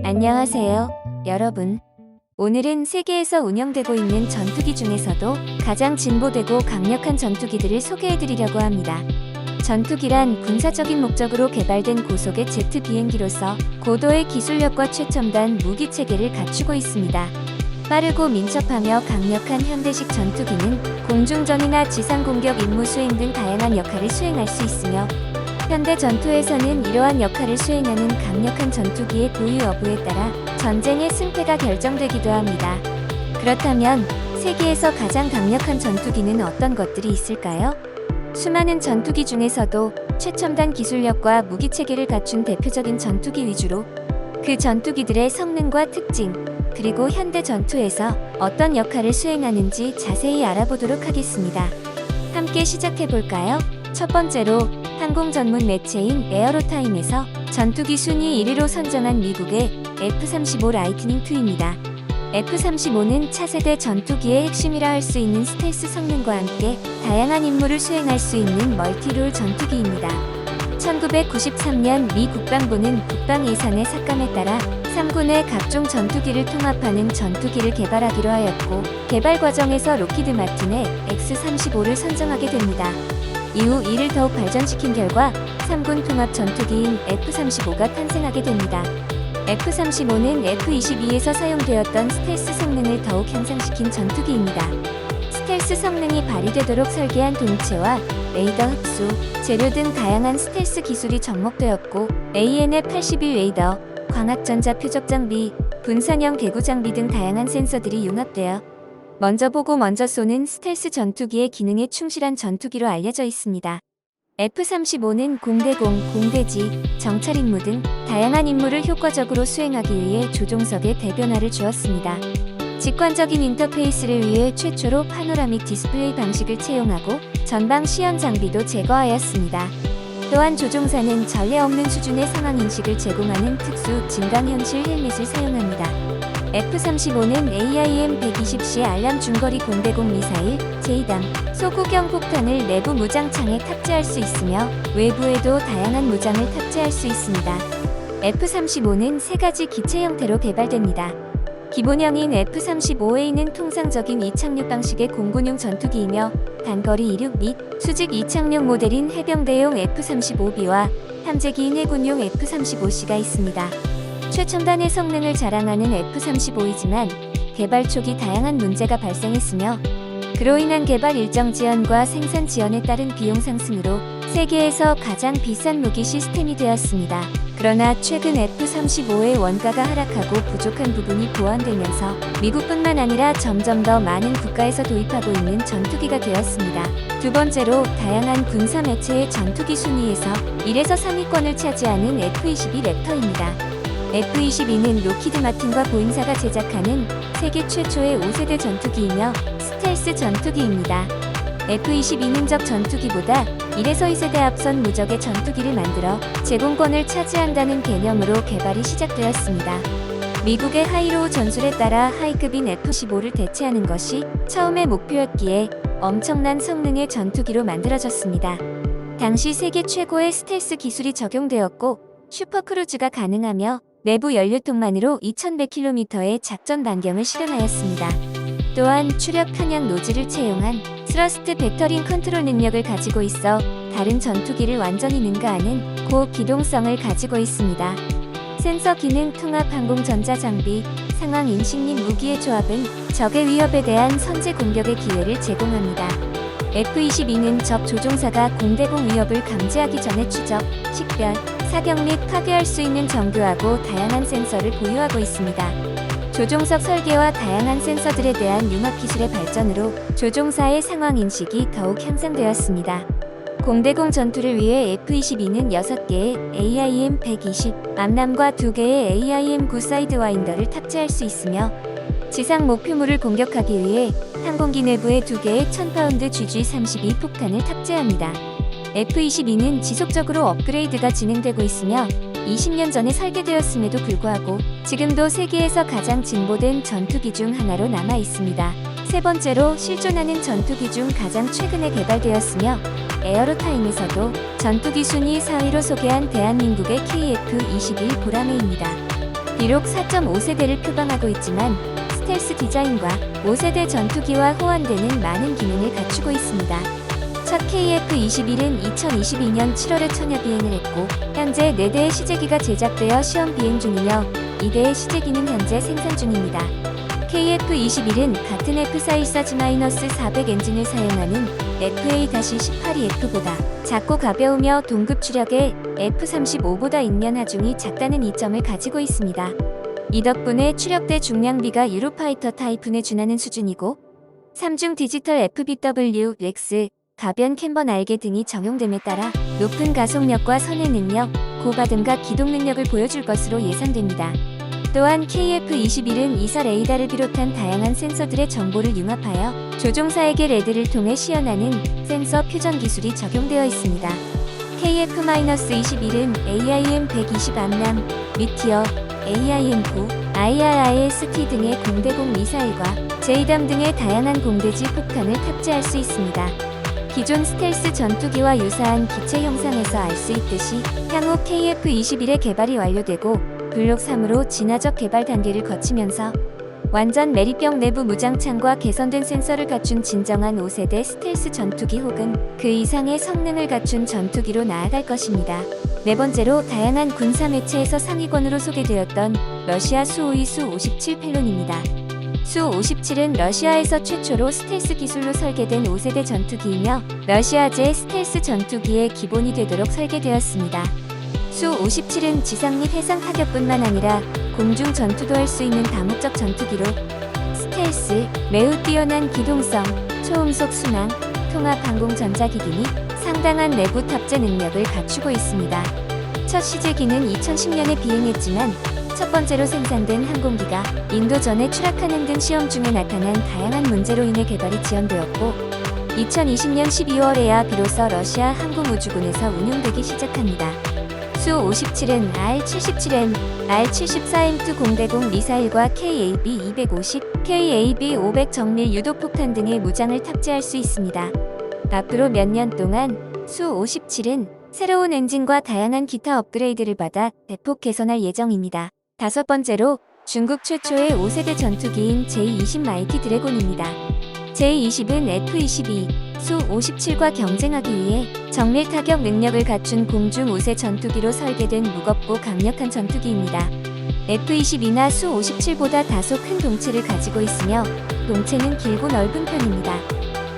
안녕하세요, 여러분. 오늘은 세계에서 운영되고 있는 전투기 중에서도 가장 진보되고 강력한 전투기들을 소개해드리려고 합니다. 전투기란 군사적인 목적으로 개발된 고속의 제트 비행기로서 고도의 기술력과 최첨단 무기 체계를 갖추고 있습니다. 빠르고 민첩하며 강력한 현대식 전투기는 공중전이나 지상 공격 임무 수행 등 다양한 역할을 수행할 수 있으며, 현대 전투에서는 이러한 역할을 수행하는 강력한 전투기의 보유 여부에 따라 전쟁의 승패가 결정되기도 합니다. 그렇다면 세계에서 가장 강력한 전투기는 어떤 것들이 있을까요? 수많은 전투기 중에서도 최첨단 기술력과 무기 체계를 갖춘 대표적인 전투기 위주로 그 전투기들의 성능과 특징, 그리고 현대 전투에서 어떤 역할을 수행하는지 자세히 알아보도록 하겠습니다. 함께 시작해볼까요? 첫 번째로 항공 전문 매체인 에어로타임에서 전투기 순위 1위로 선정한 미국의 F-35 라이트닝 II입니다. F-35는 차세대 전투기의 핵심이라 할 수 있는 스텔스 성능과 함께 다양한 임무를 수행할 수 있는 멀티롤 전투기입니다. 1993년 미 국방부는 국방 예산의 삭감에 따라 3군의 각종 전투기를 통합하는 전투기를 개발하기로 하였고, 개발 과정에서 로키드 마틴의 X-35를 선정하게 됩니다. 이후 이를 더욱 발전시킨 결과 3군 통합 전투기인 F-35가 탄생하게 됩니다. F-35는 F-22에서 사용되었던 스텔스 성능을 더욱 향상시킨 전투기입니다. 스텔스 성능이 발휘되도록 설계한 동체와 레이더 흡수, 재료 등 다양한 스텔스 기술이 접목되었고, AN-81 레이더, 광학전자 표적 장비, 분산형 개구 장비 등 다양한 센서들이 융합되어 먼저 보고 먼저 쏘는 스텔스 전투기의 기능에 충실한 전투기로 알려져 있습니다. F-35는 공대공, 공대지, 정찰 임무 등 다양한 임무를 효과적으로 수행하기 위해 조종석에 대변화를 주었습니다. 직관적인 인터페이스를 위해 최초로 파노라믹 디스플레이 방식을 채용하고 전방 시연 장비도 제거하였습니다. 또한 조종사는 전례 없는 수준의 상황 인식을 제공하는 특수 진강현실 헬멧을 사용합니다. F-35는 AIM-120C 알람 중거리 공대공 미사일, 제이담, 소구경 폭탄을 내부 무장창에 탑재할 수 있으며 외부에도 다양한 무장을 탑재할 수 있습니다. F-35는 세 가지 기체 형태로 개발됩니다. 기본형인 F-35A는 통상적인 이착륙 방식의 공군용 전투기이며, 단거리 이륙 및 수직 이착륙 모델인 해병대용 F-35B와 탐재기인 해군용 F-35C가 있습니다. 최첨단의 성능을 자랑하는 F-35이지만 개발 초기 다양한 문제가 발생했으며, 그로 인한 개발 일정 지연과 생산 지연에 따른 비용 상승으로 세계에서 가장 비싼 무기 시스템이 되었습니다. 그러나 최근 F-35의 원가가 하락하고 부족한 부분이 보완되면서 미국뿐만 아니라 점점 더 많은 국가에서 도입하고 있는 전투기가 되었습니다. 두 번째로 다양한 군사 매체의 전투기 순위에서 1에서 3위권을 차지하는 F-22 랩터입니다. F-22는 로키드 마틴과 보잉사가 제작하는 세계 최초의 5세대 전투기이며 스텔스 전투기입니다. F-22는 적 전투기보다 1에서 2세대 앞선 무적의 전투기를 만들어 제공권을 차지한다는 개념으로 개발이 시작되었습니다. 미국의 하이로우 전술에 따라 하이급인 F-15를 대체하는 것이 처음의 목표였기에 엄청난 성능의 전투기로 만들어졌습니다. 당시 세계 최고의 스텔스 기술이 적용되었고, 슈퍼크루즈가 가능하며 내부 연료통만으로 2100km의 작전 반경을 실현하였습니다. 또한 추력 편향 노즐을 채용한 스러스트 벡터링 컨트롤 능력을 가지고 있어 다른 전투기를 완전히 능가하는 고기동성을 가지고 있습니다. 센서 기능 통합 항공 전자 장비, 상황 인식 및 무기의 조합은 적의 위협에 대한 선제 공격의 기회를 제공합니다. F-22는 적 조종사가 공대공 위협을 감지하기 전에 추적, 식별, 사격 및 파괴할 수 있는 정교하고 다양한 센서를 보유하고 있습니다. 조종석 설계와 다양한 센서들에 대한 융합 기술의 발전으로 조종사의 상황 인식이 더욱 향상되었습니다. 공대공 전투를 위해 F-22는 6개의 AIM-120 암람과 2개의 AIM-9 사이드와인더를 탑재할 수 있으며, 지상 목표물을 공격하기 위해 항공기 내부에 2개의 1000파운드 GG-32 폭탄을 탑재합니다. F-22는 지속적으로 업그레이드가 진행되고 있으며 20년 전에 설계되었음에도 불구하고 지금도 세계에서 가장 진보된 전투기 중 하나로 남아 있습니다. 세 번째로 실존하는 전투기 중 가장 최근에 개발되었으며 에어로타임에서도 전투기 순위 4위로 소개한 대한민국의 KF-21 보라매입니다. 비록 4.5세대를 표방하고 있지만 스텔스 디자인과 5세대 전투기와 호환되는 많은 기능을 갖추고 있습니다. 첫 KF-21은 2022년 7월에 천여 비행을 했고 현재 4대의 시제기가 제작되어 시험 비행 중이며 2대의 시제기는 현재 생산 중입니다. KF-21은 같은 F414G-400 엔진을 사용하는 FA-18EF보다 작고 가벼우며 동급 추력의 F-35보다 인면 하중이 작다는 이점을 가지고 있습니다. 이 덕분에 추력대 중량비가 유로파이터 타이푼에 준하는 수준이고 3중 디지털 FBW, 렉스, 가변 캠버 날개 등이 적용됨에 따라 높은 가속력과 선회 능력, 고바듬과 기동 능력을 보여줄 것으로 예상됩니다. 또한 KF-21은 이사 레이더를 비롯한 다양한 센서들의 정보를 융합하여 조종사에게 레드를 통해 시연하는 센서 퓨전 기술이 적용되어 있습니다. KF-21은 AIM-120 암람, 미티어, AIM-9, IRIS-T 등의 공대공 미사일과 제이담 등의 다양한 공대지 폭탄을 탑재할 수 있습니다. 기존 스텔스 전투기와 유사한 기체 형상에서 알 수 있듯이 향후 KF-21의 개발이 완료되고 블록 3으로 진화적 개발 단계를 거치면서 완전 매립형 내부 무장창과 개선된 센서를 갖춘 진정한 5세대 스텔스 전투기 혹은 그 이상의 성능을 갖춘 전투기로 나아갈 것입니다. 네 번째로 다양한 군사 매체에서 상위권으로 소개되었던 러시아 수-52 수-57 펠론입니다. 수-57은 러시아에서 최초로 스텔스 기술로 설계된 5세대 전투기이며 러시아제 스텔스 전투기의 기본이 되도록 설계되었습니다. 수-57은 지상 및 해상 타격뿐만 아니라 공중 전투도 할 수 있는 다목적 전투기로 스텔스, 매우 뛰어난 기동성, 초음속 순항, 통합 항공 전자기기 및 상당한 내부 탑재 능력을 갖추고 있습니다. 첫 시제기는 2010년에 비행했지만 첫 번째로 생산된 항공기가 인도전에 추락하는 등 시험 중에 나타난 다양한 문제로 인해 개발이 지연되었고 2020년 12월에야 비로소 러시아 항공우주군에서 운용되기 시작합니다. 수-57은 R-77M, R-74M2 공대공 미사일과 KAB-250, KAB-500 정밀 유도폭탄 등의 무장을 탑재할 수 있습니다. 앞으로 몇 년 동안 수-57은 새로운 엔진과 다양한 기타 업그레이드를 받아 대폭 개선할 예정입니다. 다섯 번째로 중국 최초의 5세대 전투기인 J-20 마이티 드래곤입니다. J-20은 F-22, 수-57과 경쟁하기 위해 정밀 타격 능력을 갖춘 공중 우세 전투기로 설계된 무겁고 강력한 전투기입니다. F-22나 수-57보다 다소 큰 동체를 가지고 있으며 동체는 길고 넓은 편입니다.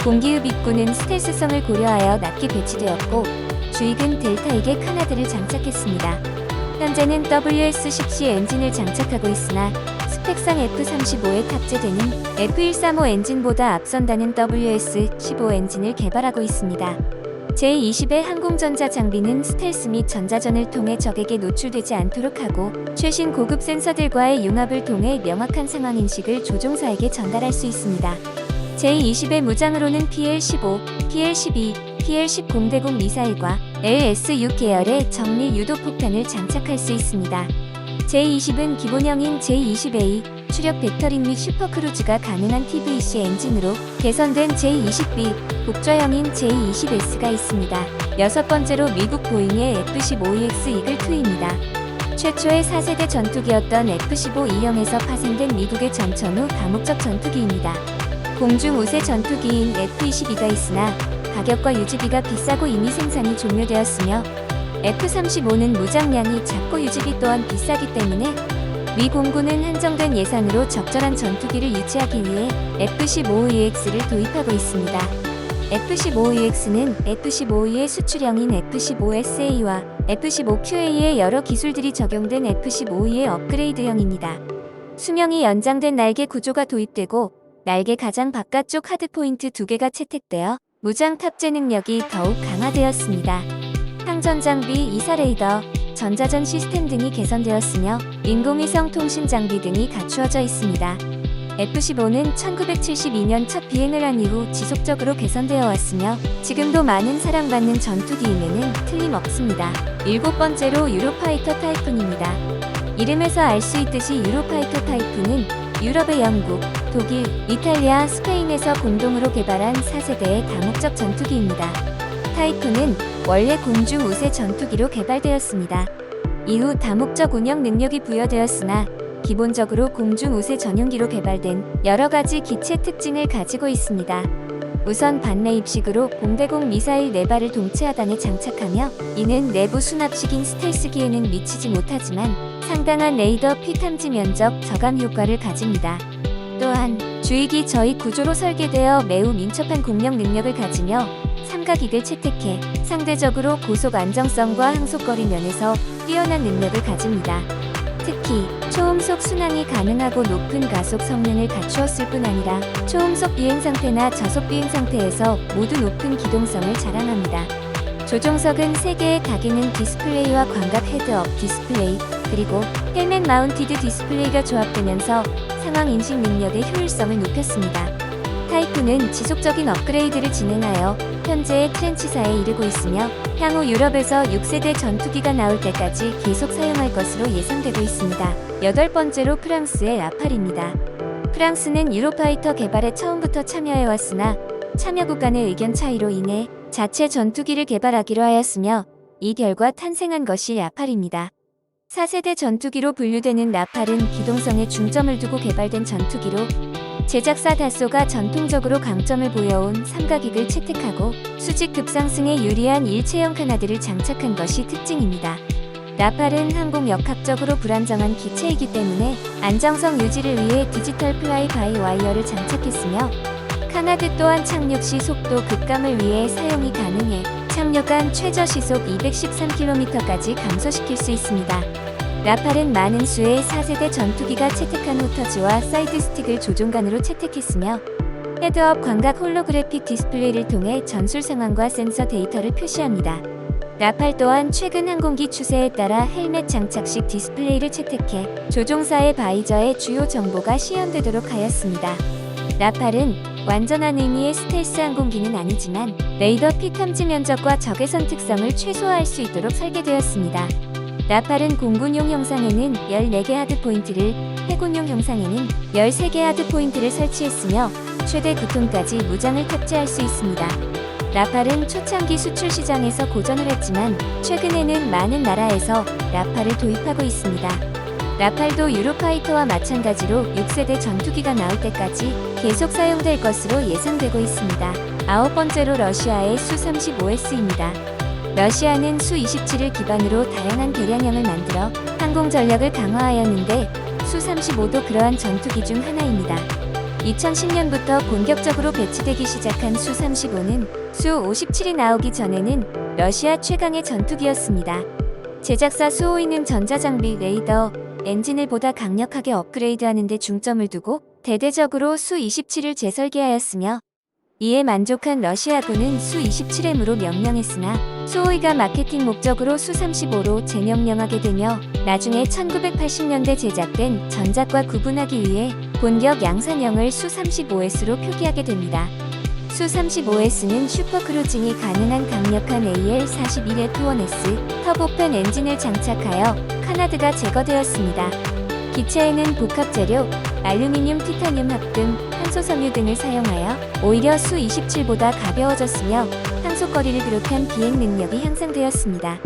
공기흡 입구는 스텔스성을 고려하여 낮게 배치되었고 주익은 델타익의 카나드를 장착했습니다. 현재는 WS-10C 엔진을 장착하고 있으나 스펙상 F-35에 탑재되는 F-135 엔진보다 앞선다는 WS-15 엔진을 개발하고 있습니다. J-20의 항공전자 장비는 스텔스 및 전자전을 통해 적에게 노출되지 않도록 하고 최신 고급 센서들과의 융합을 통해 명확한 상황인식을 조종사에게 전달할 수 있습니다. J-20의 무장으로는 PL-15, PL-12, PL-10 공대공 미사일과 LS-6 계열의 정밀 유도폭탄을 장착할 수 있습니다. J-20은 기본형인 J-20A, 추력 배터리 및 슈퍼크루즈가 가능한 TVC 엔진으로 개선된 J-20B, 복좌형인 J-20S가 있습니다. 여섯 번째로 미국 보잉의 F-15EX 이글2입니다. 최초의 4세대 전투기였던 F-15E형에서 파생된 미국의 전천후 다목적 전투기입니다. 공중 우세 전투기인 F-22가 있으나 가격과 유지비가 비싸고 이미 생산이 종료되었으며 F-35는 무장량이 작고 유지비 또한 비싸기 때문에 미 공군은 한정된 예산으로 적절한 전투기를 유치하기 위해 F-15EX를 도입하고 있습니다. F-15EX는 F-15E의 수출형인 F-15SA와 F-15QA의 여러 기술들이 적용된 F-15E의 업그레이드형입니다. 수명이 연장된 날개 구조가 도입되고 날개 가장 바깥쪽 하드포인트 2개가 채택되어 무장 탑재 능력이 더욱 강화되었습니다. 항전 장비, 이사 레이더, 전자전 시스템 등이 개선되었으며 인공위성 통신 장비 등이 갖추어져 있습니다. F-15는 1972년 첫 비행을 한 이후 지속적으로 개선되어 왔으며 지금도 많은 사랑받는 전투기임에는 틀림없습니다. 일곱 번째로 유로파이터 타이푼입니다. 이름에서 알 수 있듯이 유로파이터 타이푼은 유럽의 영국, 독일, 이탈리아, 스페인에서 공동으로 개발한 4세대의 다목적 전투기입니다. 타이푼은 원래 공중 우세 전투기로 개발되었습니다. 이후 다목적 운영 능력이 부여되었으나 기본적으로 공중 우세 전용기로 개발된 여러 가지 기체 특징을 가지고 있습니다. 우선 반내 입식으로 공대공 미사일 4발을 동체 하단에 장착하며 이는 내부 수납식인 스텔스기에는 미치지 못하지만 상당한 레이더 피탐지 면적 저감 효과를 가집니다. 또한 주익이 저익 구조로 설계되어 매우 민첩한 공격 능력을 가지며 삼각익을 채택해 상대적으로 고속 안정성과 항속거리 면에서 뛰어난 능력을 가집니다. 특히 초음속 순항이 가능하고 높은 가속 성능을 갖추었을 뿐 아니라 초음속 비행 상태나 저속 비행 상태에서 모두 높은 기동성을 자랑합니다. 조종석은 3개의 다기능 디스플레이와 광각 헤드업 디스플레이, 그리고 헬멧 마운티드 디스플레이가 조합되면서 상황 인식 능력의 효율성을 높였습니다. 타이푼은 지속적인 업그레이드를 진행하여 현재의 트렌치사에 이르고 있으며 향후 유럽에서 6세대 전투기가 나올 때까지 계속 사용할 것으로 예상되고 있습니다. 8번째로 프랑스의 라팔입니다. 프랑스는 유로파이터 개발에 처음부터 참여해왔으나 참여국 간의 의견 차이로 인해 자체 전투기를 개발하기로 하였으며 이 결과 탄생한 것이 라팔입니다. 4세대 전투기로 분류되는 라팔은 기동성에 중점을 두고 개발된 전투기로 제작사 다소가 전통적으로 강점을 보여온 삼각익을 채택하고 수직 급상승에 유리한 일체형 카나드를 장착한 것이 특징입니다. 라팔은 항공 역학적으로 불안정한 기체이기 때문에 안정성 유지를 위해 디지털 플라이 바이 와이어를 장착했으며 카나드 또한 착륙 시 속도 급감을 위해 사용이 가능해 착륙한 최저 시속 213km까지 감소시킬 수 있습니다. 라팔은 많은 수의 4세대 전투기가 채택한 호터즈와 사이드 스틱을 조종관으로 채택했으며 헤드업 광각 홀로그래픽 디스플레이를 통해 전술 상황과 센서 데이터를 표시합니다. 라팔 또한 최근 항공기 추세에 따라 헬멧 장착식 디스플레이를 채택해 조종사의 바이저에 주요 정보가 시연되도록 하였습니다. 라팔은 완전한 의미의 스텔스 항공기는 아니지만 레이더 피 탐지 면적과 적외선 특성을 최소화할 수 있도록 설계되었습니다. 라팔은 공군용 형상에는 14개 하드포인트를, 해군용 형상에는 13개 하드포인트를 설치했으며 최대 9톤까지 무장을 탑재할 수 있습니다. 라팔은 초창기 수출 시장에서 고전을 했지만 최근에는 많은 나라에서 라팔을 도입하고 있습니다. 라팔도 유로파이터와 마찬가지로 6세대 전투기가 나올 때까지 계속 사용될 것으로 예상되고 있습니다. 9번째로 러시아의 수-35S입니다. 러시아는 수-27을 기반으로 다양한 개량형을 만들어 항공 전력을 강화하였는데 수-35도 그러한 전투기 중 하나입니다. 2010년부터 본격적으로 배치되기 시작한 수-35는 수-57이 나오기 전에는 러시아 최강의 전투기였습니다. 제작사 수호이는 전자장비, 레이더, 엔진을 보다 강력하게 업그레이드하는 데 중점을 두고 대대적으로 수-27을 재설계하였으며 이에 만족한 러시아군은 수-27M으로 명명했으나 수호이가 마케팅 목적으로 수-35로 재명명하게 되며 나중에 1980년대 제작된 전작과 구분하기 위해 본격 양산형을 수-35S로 표기하게 됩니다. 수-35S는 슈퍼크루징이 가능한 강력한 AL-41F1S 터보팬 엔진을 장착하여 카나드가 제거되었습니다. 기체에는 복합재료, 알루미늄, 티타늄 합금, 탄소섬유 등을 사용하여 오히려 수-27보다 가벼워졌으며 항속거리를 비롯한 비행 능력이 향상되었습니다.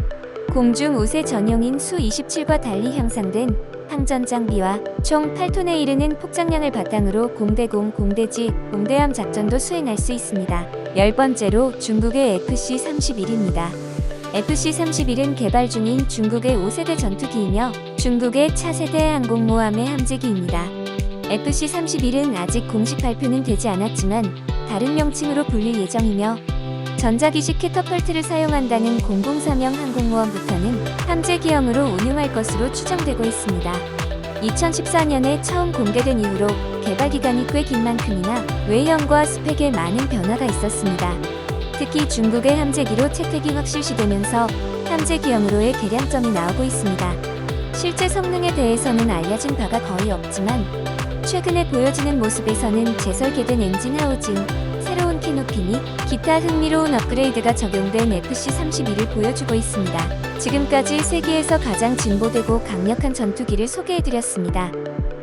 공중 우세 전용인 수-27과 달리 향상된 항전 장비와 총 8톤에 이르는 폭장량을 바탕으로 공대공, 공대지, 공대함 작전도 수행할 수 있습니다. 10번째로 중국의 FC-31입니다. FC-31은 개발 중인 중국의 5세대 전투기이며 중국의 차세대 항공모함의 함재기입니다. FC-31은 아직 공식 발표는 되지 않았지만 다른 명칭으로 불릴 예정이며 전자기식 캐터펄트를 사용한다는 003형 항공모함부터는 함재기형으로 운용할 것으로 추정되고 있습니다. 2014년에 처음 공개된 이후로 개발 기간이 꽤 긴 만큼이나 외형과 스펙에 많은 변화가 있었습니다. 특히 중국의 함재기로 채택이 확실시되면서 함재기형으로의 개량점이 나오고 있습니다. 실제 성능에 대해서는 알려진 바가 거의 없지만 최근에 보여지는 모습에서는 재설계된 엔진 하우징, 새로운 캐노피 및 기타 흥미로운 업그레이드가 적용된 FC-31을 보여주고 있습니다. 지금까지 세계에서 가장 진보되고 강력한 전투기를 소개해드렸습니다.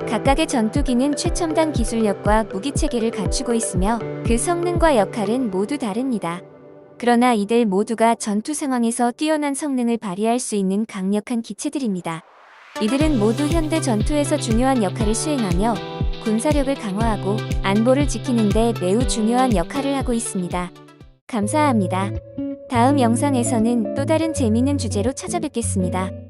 각각의 전투기는 최첨단 기술력과 무기체계를 갖추고 있으며 그 성능과 역할은 모두 다릅니다. 그러나 이들 모두가 전투 상황에서 뛰어난 성능을 발휘할 수 있는 강력한 기체들입니다. 이들은 모두 현대 전투에서 중요한 역할을 수행하며 군사력을 강화하고 안보를 지키는 데 매우 중요한 역할을 하고 있습니다. 감사합니다. 다음 영상에서는 또 다른 재미있는 주제로 찾아뵙겠습니다.